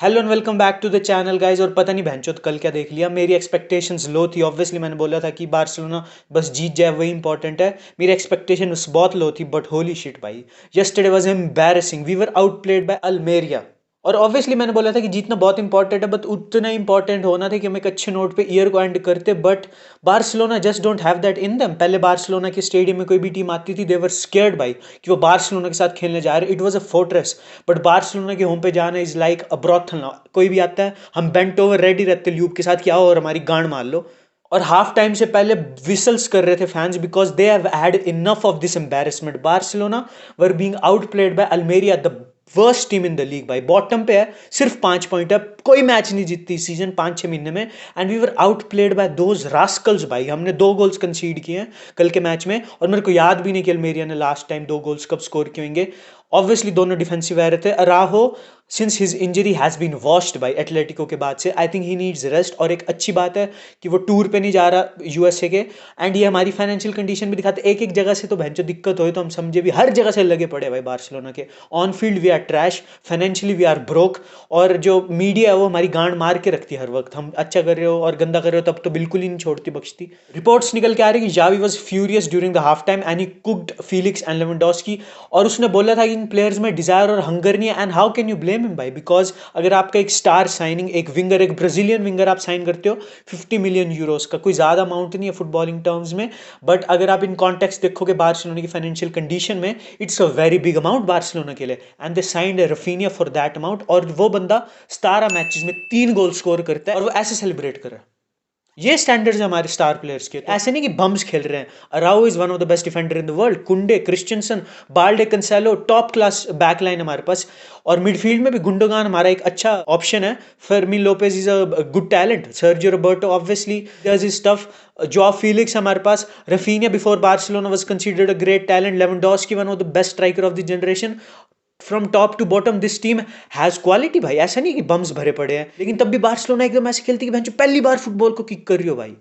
Hello and welcome back to the channel guys. और पता नहीं भैंचोद कल क्या देख लिया। मेरी एक्सपेक्टेशंस लो थी। ऑब्वियसली मैंने बोला था कि बार्सिलोना बस जीत जाए वही इंपॉर्टेंट है। मेरी एक्सपेक्टेशन बहुत लो थी बट होली शिट भाई, yesterday was embarrassing. We were outplayed by Almeria. और ऑब्वियसली मैंने बोला था कि जीतना बहुत इंपॉर्टेंट है, बट उतना इंपॉर्टेंट होना था कि हम एक अच्छे नोट पे ईयर को एंड करते। But Barcelona just don't have that in them. पहले बार्सिलोना के स्टेडियम में कोई भी टीम आती थी, दे वर स्केयर्ड भाई कि वो बार्सिलोना के साथ खेलने जा रहे। It was a fortress. But Barcelona के होम पे जाना इज लाइक अ ब्रॉथल। कोई भी आता है, हम बेंट ओवर रेडी रहते ल्यूब के साथ कि आओ और हमारी गांड मार लो। और हाफ टाइम से पहले विसल्स कर रहे थे fans because they have had enough of this embarrassment. Barcelona were being outplayed by Almeria, the worst team in the league भाई। बॉटम पे है, सिर्फ 5 पॉइंट है, कोई मैच नहीं जीतती इस सीजन 5-6 महीने में। And we were outplayed by those rascals भाई। हमने 2 गोल्स कंसीड किए हैं कल के मैच में, और मेरे को याद भी नहीं कि अल्मेरिया ने लास्ट टाइम 2 गोल्स कब स्कोर किए होंगे। ऑब्वियसली दोनों डिफेंसिव आ रहे थे। Araujo since his injury has been washed by Atletico के बाद से, I think he needs rest. और एक अच्छी बात है कि वो टूर पे नहीं जा रहा यूएसए के। एंड ये हमारी फाइनेंशियल कंडीशन भी दिखाते। एक एक जगह से तो भैंचो दिक्कत हो तो हम समझे भी, हर जगह से लगे पड़े भाई बार्सिलोना के। On field we are trash, financially we are broke. और जो मीडिया है वो हमारी गांड मार के रखती है हर वक्त। हम अच्छा कर रहे हो और गंदा कर रहे हो तब तो बिल्कुल ही नहीं छोड़ती बख्शती। रिपोर्ट्स निकल के आ रही कि Xavi was furious during the half time and he cooked Felix and Lewandowski. और उसने बोला था कि इन प्लेयर्स में डिजायर और हंगर नहीं है। And how can you blame him भाई, बिकॉज अगर आपका एक स्टार साइनिंग, एक विंगर, एक ब्राजीलियन विंगर आप साइन करते हो 50 मिलियन यूरोस का, कोई ज्यादा अमाउंट नहीं है फुटबॉलिंग टर्म्स में। बट अगर आप इन कॉन्टेक्स्ट देखोगे बार्सिलोना की फाइनेंशियल कंडीशन में, it's a very big amount Barcelona के लिए। And they signed Raphinha for that amount. और वो बंदा 17 मैचेस में 3 गोल स्कोर करता है और वो ऐसे सेलिब्रेट कर रहा है। ये स्टैंडर्ड्स है हमारे स्टार प्लेयर्स के। तो ऐसे नहीं कि बम्स खेल रहे हैं। Araujo is one of the best defender in the world. Kounde, Christensen, Balde, Cancelo, top class backline हमारे पास। और मिडफील्ड में भी गुंडोगान हमारा एक अच्छा ऑप्शन है। Fermin Lopez is a good talent. Sergio Roberto obviously does his stuff. Joao Felix हमारे पास। Raphinha before Barcelona was considered a great talent. Lewandowski one of the best striker of the generation. From top to bottom this team has quality भाई। ऐसा नहीं कि bumps भरे पड़े हैं, लेकिन तब भी बार्सिलोना एकदम ऐसे खेलती कि भैंचो पहली बार फुटबॉल को किक कर रही हो भाई।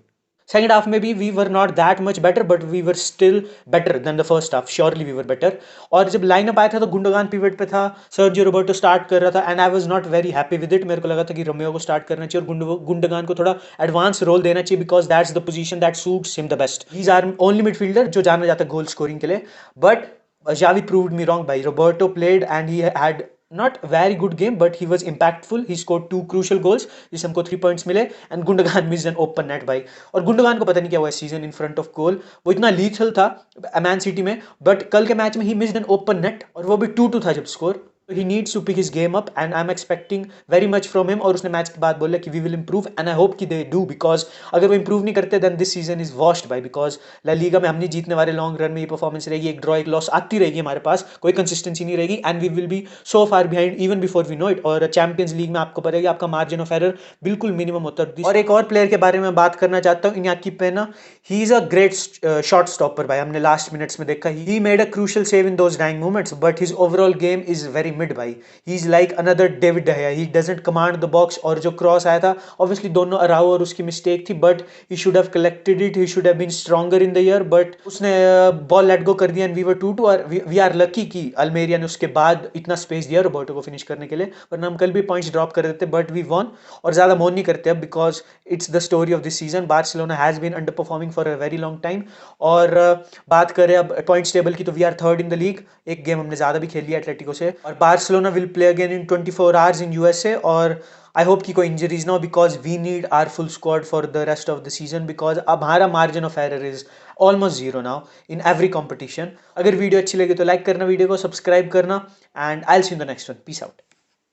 सेकंड हाफ में भी we were not that much better, but we were still better than the first half. Surely we were better. और जब लाइनअप आया था तो गुंडोगान पिवट पे था, सर्जियो रोबर्टो स्टार्ट कर रहा था। And I was not very happy with it. मेरे को लगा था कि रोमियो को स्टार्ट करना चाहिए और गुंडोगान को थोड़ा एडवांस रोल देना चाहिए, because that's the position that suits him the best. He is our only midfielder जो जाना जाता है गोल स्कोरिंग के लिए। But Xavi proved me wrong भाई। Roberto played and he had not very good game, but he was impactful. He scored 2 crucial goals जिससे हमको 3 points मिले। And Gundogan miss an open net भाई। और Gundogan को पता नहीं क्या हुआ season in front of goal. वो इतना लीथल था मैन सिटी में, बट कल के मैच में ही मिस्ड एन ओपन नेट, और वो भी 2-2 था जब score. He needs to pick his game up and I am expecting very much from him. और उसने मैच के बाद बोला कि we will improve and I hope कि दे डू, बिकॉज अगर वो इंप्रूव नहीं करते then this season is washed by. Because La Liga में हम नहीं जीतने वाले लॉन्ग रन में। ये परफॉर्मेंस रहेगी, एक ड्रॉ एक लॉस आती रहेगी हमारे पास, कोई कंसिस्टेंसी नहीं रहेगी। And we will be so far behind even before we know it. और चैंपियंस लीग में आपको पता है कि आपका मार्जिन ऑफ एरर बिल्कुल मिनिमम होता है। और एक और प्लेयर के बारे में बात करना चाहता हूँ, Inaki Pena. He is a great shot stopper भाई। हमने लास्ट मिनट्स में देखा he made a crucial save in those dying moments, but his overall game is very mid भाई। He is like another David de Gea. He doesn't command the box. और जो cross आया था, obviously दोनों अराओ और उसकी मिस्टेक थी, but he should have collected it. He should have been stronger in the air, but उसने बॉल लेट गो कर दिया एंड वी वर 2-2। और वी आर लकी कि अल्मेरिया ने उसके बाद इतना स्पेस दिया रोबर्टो को फिनिश करने के लिए, वरना हम कल भी पॉइंट्स ड्रॉप कर देते। But we won. और ज्यादा मोन नहीं करते अब, because it's the story of this season. Barcelona has been underperforming for a very long time. और बात करें अब पॉइंट्स टेबल की, तो we are third in the league. एक गेम हमने ज्यादा भी खेल लिया एटलेटिको से। और Barcelona will play again in 24 hours in USA. और आई होप कि कोई इंजरीज ना हो, because we need our full squad for the rest of the season, because अब हमारा margin of error is almost zero now in every competition. अगर video अच्छी लगी तो लाइक करना, वीडियो को सब्सक्राइब करना, and I will see you in the next one. Peace out.